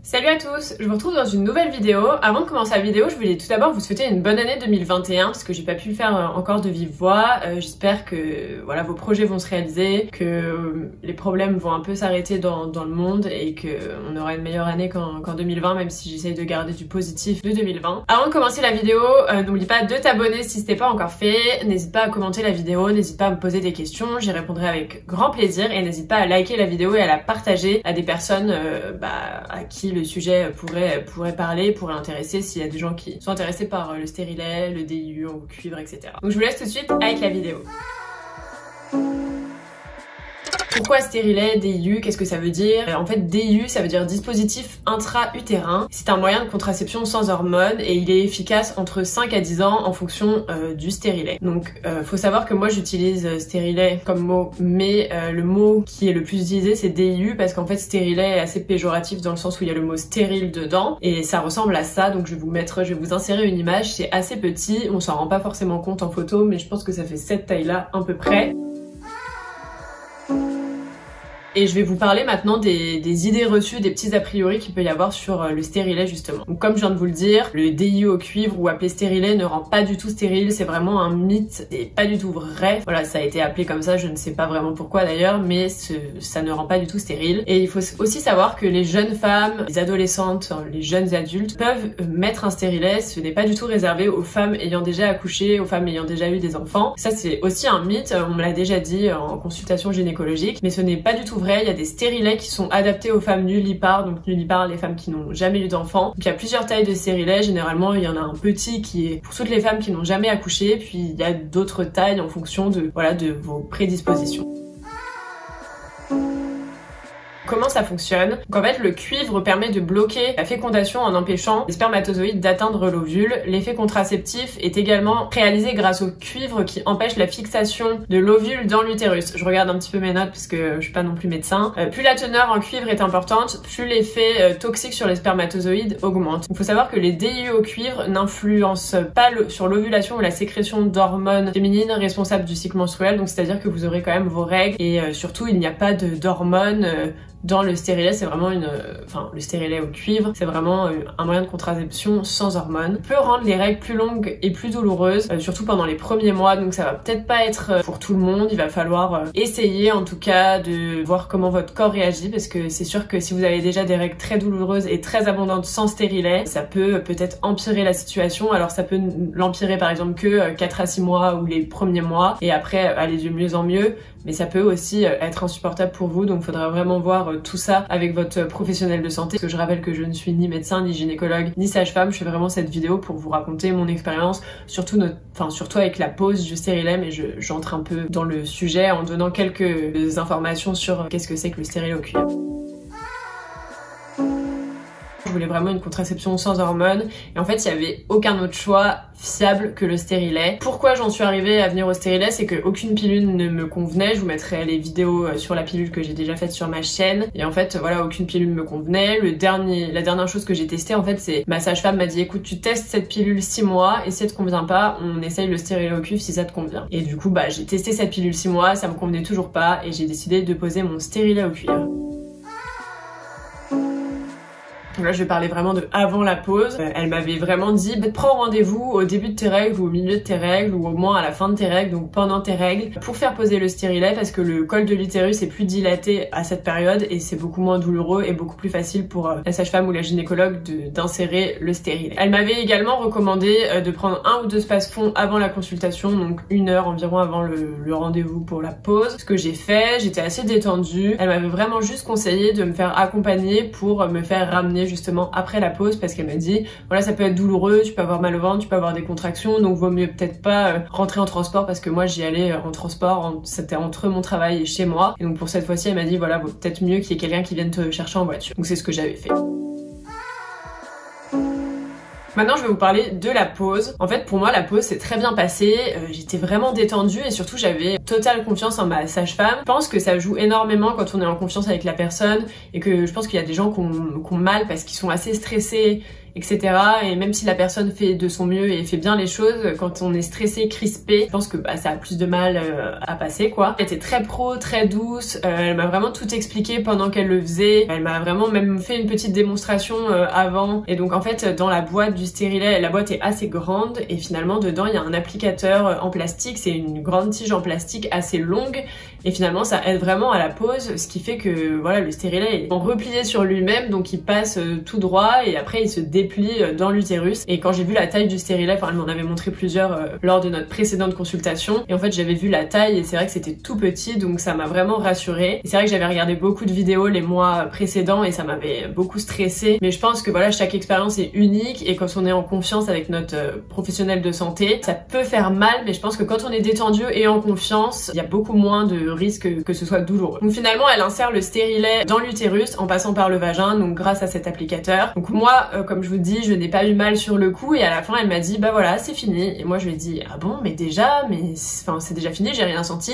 Salut à tous, je vous retrouve dans une nouvelle vidéo. Avant de commencer la vidéo, je voulais tout d'abord vous souhaiter une bonne année 2021 parce que j'ai pas pu le faire encore de vive voix. J'espère que voilà, vos projets vont se réaliser, que les problèmes vont un peu s'arrêter dans le monde et qu'on aura une meilleure année qu'en 2020, même si j'essaye de garder du positif de 2020. Avant de commencer la vidéo, n'oublie pas de t'abonner si ce n'est pas encore fait. N'hésite pas à commenter la vidéo, n'hésite pas à me poser des questions, j'y répondrai avec grand plaisir et n'hésite pas à liker la vidéo et à la partager à des personnes à qui le sujet pourrait parler, pourrait intéresser s'il y a des gens qui sont intéressés par le stérilet, le DIU au cuivre, etc. Donc je vous laisse tout de suite avec la vidéo. Pourquoi stérilet, DIU, qu'est-ce que ça veut dire? En fait, DIU, ça veut dire dispositif intra-utérin. C'est un moyen de contraception sans hormones et il est efficace entre 5 à 10 ans en fonction du stérilet. Donc, faut savoir que moi, j'utilise stérilet comme mot, mais le mot qui est le plus utilisé, c'est DIU parce qu'en fait, stérilet est assez péjoratif dans le sens où il y a le mot stérile dedans et ça ressemble à ça. Donc, je vais vous insérer une image. C'est assez petit, on s'en rend pas forcément compte en photo, mais je pense que ça fait cette taille-là à peu près. Et je vais vous parler maintenant des idées reçues, des petits a priori qu'il peut y avoir sur le stérilet justement. Donc comme je viens de vous le dire, le DIU au cuivre ou appelé stérilet ne rend pas du tout stérile, c'est vraiment un mythe et pas du tout vrai. Voilà, ça a été appelé comme ça, je ne sais pas vraiment pourquoi d'ailleurs, mais ça ne rend pas du tout stérile. Et il faut aussi savoir que les jeunes femmes, les adolescentes, les jeunes adultes peuvent mettre un stérilet, ce n'est pas du tout réservé aux femmes ayant déjà accouché, aux femmes ayant déjà eu des enfants. Ça c'est aussi un mythe, on me l'a déjà dit en consultation gynécologique, mais ce n'est pas du tout vrai. Il y a des stérilets qui sont adaptés aux femmes nullipares, donc nullipares les femmes qui n'ont jamais eu d'enfants. Donc il y a plusieurs tailles de stérilets, généralement il y en a un petit qui est pour toutes les femmes qui n'ont jamais accouché, puis il y a d'autres tailles en fonction de vos prédispositions. Comment ça fonctionne? Donc en fait, le cuivre permet de bloquer la fécondation en empêchant les spermatozoïdes d'atteindre l'ovule. L'effet contraceptif est également réalisé grâce au cuivre qui empêche la fixation de l'ovule dans l'utérus. Je regarde un petit peu mes notes parce que je suis pas non plus médecin. Plus la teneur en cuivre est importante, plus l'effet toxique sur les spermatozoïdes augmente. Il faut savoir que les DIU au cuivre n'influencent pas sur l'ovulation ou la sécrétion d'hormones féminines responsables du cycle menstruel. Donc c'est-à-dire que vous aurez quand même vos règles et surtout il n'y a pas d'hormones dans le stérilet. C'est vraiment le stérilet au cuivre, c'est vraiment un moyen de contraception sans hormones. Il peut rendre les règles plus longues et plus douloureuses, surtout pendant les premiers mois, donc ça va peut-être pas être pour tout le monde. Il va falloir essayer en tout cas de voir comment votre corps réagit, parce que c'est sûr que si vous avez déjà des règles très douloureuses et très abondantes sans stérilet, ça peut peut-être empirer la situation. Alors ça peut l'empirer par exemple que 4 à 6 mois ou les premiers mois, et après aller de mieux en mieux, mais ça peut aussi être insupportable pour vous, donc il faudra vraiment voir tout ça avec votre professionnel de santé. Parce que je rappelle que je ne suis ni médecin, ni gynécologue, ni sage-femme. Je fais vraiment cette vidéo pour vous raconter mon expérience, surtout avec la pose du stérilet, mais j'entre un peu dans le sujet en donnant quelques informations sur qu'est-ce que c'est que le stérilet au cuivre. Je voulais vraiment une contraception sans hormones et en fait il n'y avait aucun autre choix fiable que le stérilet. Pourquoi j'en suis arrivée à venir au stérilet? C'est qu'aucune pilule ne me convenait. Je vous mettrai les vidéos sur la pilule que j'ai déjà faite sur ma chaîne et en fait voilà, aucune pilule me convenait. La dernière chose que j'ai testée en fait, c'est ma sage-femme m'a dit écoute, tu testes cette pilule 6 mois et si elle te convient pas, on essaye le stérilet au cuivre si ça te convient. Et du coup j'ai testé cette pilule 6 mois, ça me convenait toujours pas et j'ai décidé de poser mon stérilet au cuivre. Là, je vais parler vraiment de avant la pause. Elle m'avait vraiment dit prends rendez-vous au début de tes règles ou au milieu de tes règles ou au moins à la fin de tes règles, donc pendant tes règles, pour faire poser le stérilet parce que le col de l'utérus est plus dilaté à cette période et c'est beaucoup moins douloureux et beaucoup plus facile pour la sage-femme ou la gynécologue d'insérer le stérilet. Elle m'avait également recommandé de prendre 1 ou 2 space-fonds avant la consultation, donc 1 heure environ avant le rendez-vous pour la pause. Ce que j'ai fait, j'étais assez détendue. Elle m'avait vraiment juste conseillé de me faire accompagner pour me faire ramener justement après la pause parce qu'elle m'a dit voilà, ça peut être douloureux, tu peux avoir mal au ventre, tu peux avoir des contractions, donc vaut mieux peut-être pas rentrer en transport parce que moi j'y allais en transport, c'était entre mon travail et chez moi, et donc pour cette fois-ci elle m'a dit voilà, vaut peut-être mieux qu'il y ait quelqu'un qui vienne te chercher en voiture. Donc c'est ce que j'avais fait. Maintenant, je vais vous parler de la pause. En fait, pour moi, la pause s'est très bien passée. J'étais vraiment détendue et surtout, j'avais totale confiance en ma sage-femme. Je pense que ça joue énormément quand on est en confiance avec la personne et que je pense qu'il y a des gens qui ont mal parce qu'ils sont assez stressés etc. Et même si la personne fait de son mieux et fait bien les choses, quand on est stressé, crispé, je pense que ça a plus de mal à passer quoi. Elle était très pro, très douce, elle m'a vraiment tout expliqué pendant qu'elle le faisait, elle m'a vraiment même fait une petite démonstration avant. Et donc en fait dans la boîte du stérilet, la boîte est assez grande et finalement dedans il y a un applicateur en plastique, c'est une grande tige en plastique assez longue et finalement ça aide vraiment à la pose, ce qui fait que voilà, le stérilet est replié sur lui-même, donc il passe tout droit et après il se déplie dans l'utérus. Et quand j'ai vu la taille du stérilet, enfin elle m'en avait montré plusieurs lors de notre précédente consultation, et en fait j'avais vu la taille et c'est vrai que c'était tout petit, donc ça m'a vraiment rassurée. Et c'est vrai que j'avais regardé beaucoup de vidéos les mois précédents et ça m'avait beaucoup stressée, mais je pense que voilà, chaque expérience est unique et quand on est en confiance avec notre professionnel de santé, ça peut faire mal, mais je pense que quand on est détendu et en confiance, il y a beaucoup moins de risques que ce soit douloureux. Donc finalement elle insère le stérilet dans l'utérus en passant par le vagin, donc grâce à cet applicateur. Donc moi comme je vous dis, je n'ai pas eu mal sur le coup et à la fin elle m'a dit bah voilà, c'est fini. Et moi je lui ai dit ah bon, mais déjà, mais enfin c'est déjà fini, j'ai rien senti.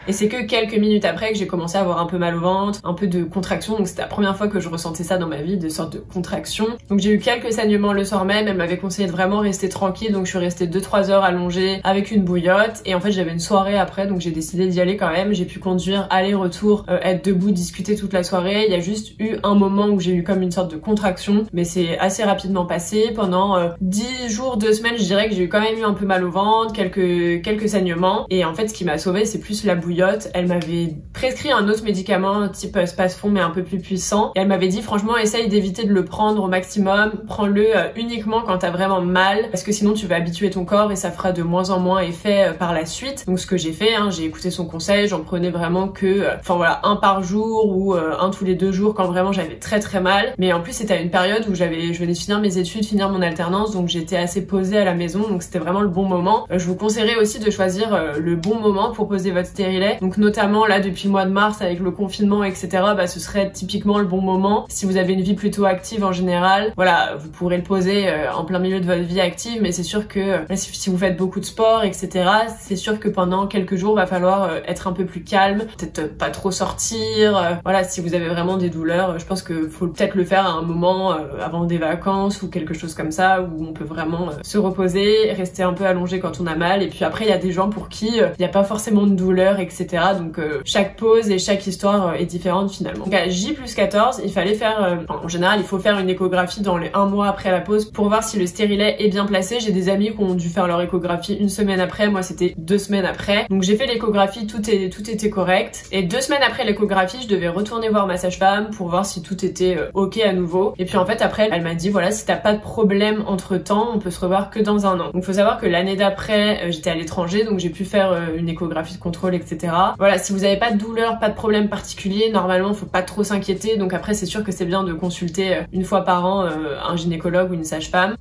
Et c'est que quelques minutes après que j'ai commencé à avoir un peu mal au ventre, un peu de contraction, donc c'était la première fois que je ressentais ça dans ma vie, de sortes de contraction. Donc j'ai eu quelques saignements le soir même, elle m'avait conseillé de vraiment rester tranquille, donc je suis restée 2-3 heures allongée avec une bouillotte, et en fait j'avais une soirée après, donc j'ai décidé d'y aller quand même. J'ai pu conduire aller-retour, être debout, discuter toute la soirée. Il y a juste eu un moment où j'ai eu comme une sorte de contraction, mais c'est assez rapidement passé. Pendant 10 jours, 2 semaines, je dirais que j'ai eu quand même eu un peu mal au ventre, quelques saignements, et en fait ce qui m'a sauvée c'est plus la bouillotte. Elle m'avait prescrit un autre médicament type Spasfon mais un peu plus puissant et elle m'avait dit franchement essaye d'éviter de le prendre au maximum, prends-le uniquement quand t'as vraiment mal parce que sinon tu vas habituer ton corps et ça fera de moins en moins effet par la suite. Donc ce que j'ai fait, j'ai écouté son conseil, j'en prenais vraiment que enfin voilà, un par jour ou un tous les 2 jours quand vraiment j'avais très mal. Mais en plus c'était à une période où je venais de finir mes études, finir mon alternance, donc j'étais assez posée à la maison, donc c'était vraiment le bon moment. Je vous conseillerais aussi de choisir le bon moment pour poser votre stérilet. Donc notamment là depuis le mois de mars avec le confinement etc, ce serait typiquement le bon moment. Si vous avez une vie plutôt active en général, voilà, vous pourrez le poser en plein milieu de votre vie active, mais c'est sûr que si vous faites beaucoup de sport etc, c'est sûr que pendant quelques jours va falloir être un peu plus calme, peut-être pas trop sortir, voilà, si vous avez vraiment des douleurs, je pense que faut peut-être le faire à un moment avant des vacances ou quelque chose comme ça où on peut vraiment se reposer, rester un peu allongé quand on a mal. Et puis après il y a des gens pour qui il n'y a pas forcément de douleur etc. Donc chaque pause et chaque histoire est différente finalement. Donc à J+14, il fallait faire, en général il faut faire une échographie dans les 1 mois après la pause pour voir si le stérilet est bien placé. J'ai des amis qui ont dû faire leur échographie 1 semaine après, moi c'était 2 semaines après. Donc j'ai fait l'échographie, tout était correct. Et 2 semaines après l'échographie, je devais retourner voir ma sage-femme pour voir si tout était ok à nouveau. Et puis en fait après elle m'a dit voilà, si t'as pas de problème entre temps, on peut se revoir que dans 1 an. Donc faut savoir que l'année d'après j'étais à l'étranger, donc j'ai pu faire une échographie de contrôle etc. Voilà, si vous avez pas de douleur, pas de problème particulier, normalement faut pas trop s'inquiéter. Donc après c'est sûr que c'est bien de consulter 1 fois par an un gynécologue ou une sage-femme.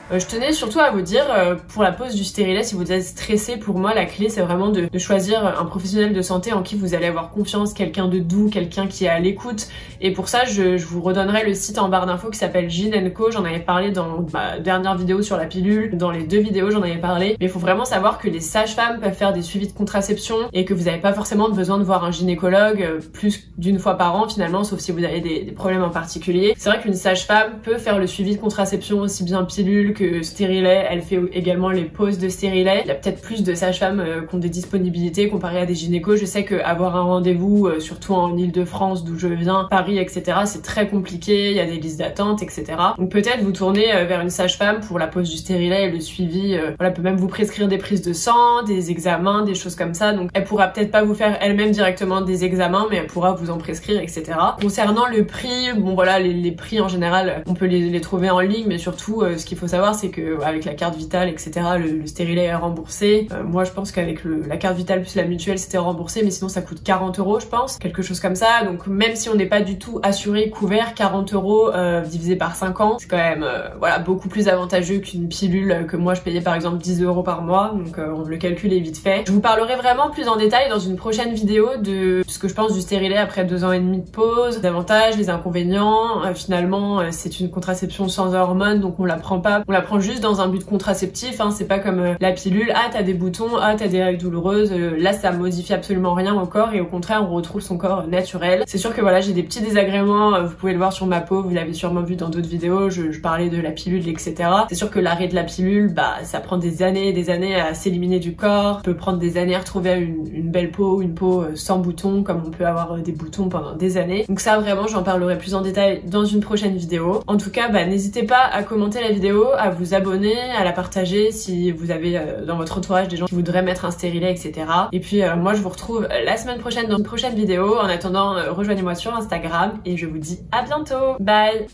Je tenais surtout à vous dire, pour la pose du stérilet, si vous êtes stressé, pour moi la clé c'est vraiment de choisir un professionnel de santé en qui vous allez avoir confiance, quelqu'un de doux, quelqu'un qui est à l'écoute. Et pour ça je vous redonnerai le site en barre d'infos qui s'appelle Gyn & Co. J'en avais parlé dans ma dernière vidéo sur la pilule, dans les 2 vidéos j'en avais parlé. Mais il faut vraiment savoir que les sages-femmes peuvent faire des suivis de contraception et que vous n'avez pas forcément besoin de voir un gynécologue plus d'1 fois par an finalement, sauf si vous avez des problèmes en particulier. C'est vrai qu'une sage-femme peut faire le suivi de contraception aussi bien pilule que stérilet, elle fait également les pauses de stérilet. Il y a peut-être plus de sages-femmes qui ont des disponibilités comparé à des gynécos. Je sais qu'avoir un rendez-vous, surtout en Ile-de-France d'où je viens, Paris, etc., c'est très compliqué, il y a des listes d'attente, etc. Donc peut-être vous tourner vers une sage-femme pour la pose du stérilet et le suivi. Voilà, elle peut même vous prescrire des prises de sang, des examens, des choses comme ça. Donc elle pourra peut-être pas vous faire elle-même directement des examens, mais elle pourra vous en prescrire, etc. Concernant le prix, bon voilà, les prix en général, on peut les trouver en ligne, mais surtout ce qu'il faut savoir c'est que avec la carte vitale etc, le stérilet est remboursé. Moi je pense qu'avec la carte vitale plus la mutuelle c'était remboursé, mais sinon ça coûte 40 € je pense, quelque chose comme ça. Donc même si on n'est pas du tout assuré, couvert, 40 € divisé par 5 ans, c'est quand même voilà, beaucoup plus avantageux qu'une pilule que moi je payais par exemple 10 € par mois. Donc le calcul est vite fait. Je vous parlerai vraiment plus en détail dans une prochaine vidéo de ce que je pense du stérilet après 2 ans et demi de pause, les avantages, les inconvénients. Finalement c'est une contraception sans hormones, donc on la prend pas la prend juste dans un but contraceptif, hein, c'est pas comme la pilule, ah t'as des boutons, ah t'as des règles douloureuses, là ça modifie absolument rien au corps et au contraire on retrouve son corps naturel. C'est sûr que voilà, j'ai des petits désagréments, vous pouvez le voir sur ma peau, vous l'avez sûrement vu dans d'autres vidéos, je parlais de la pilule, etc. C'est sûr que l'arrêt de la pilule, bah ça prend des années et des années à s'éliminer du corps, peut prendre des années à retrouver une belle peau, une peau sans boutons, comme on peut avoir des boutons pendant des années. Donc ça vraiment j'en parlerai plus en détail dans une prochaine vidéo. En tout cas, bah n'hésitez pas à commenter la vidéo, à vous abonner, à la partager si vous avez dans votre entourage des gens qui voudraient mettre un stérilet, etc. Et puis moi je vous retrouve la semaine prochaine dans une prochaine vidéo. En attendant, rejoignez-moi sur Instagram et je vous dis à bientôt. Bye!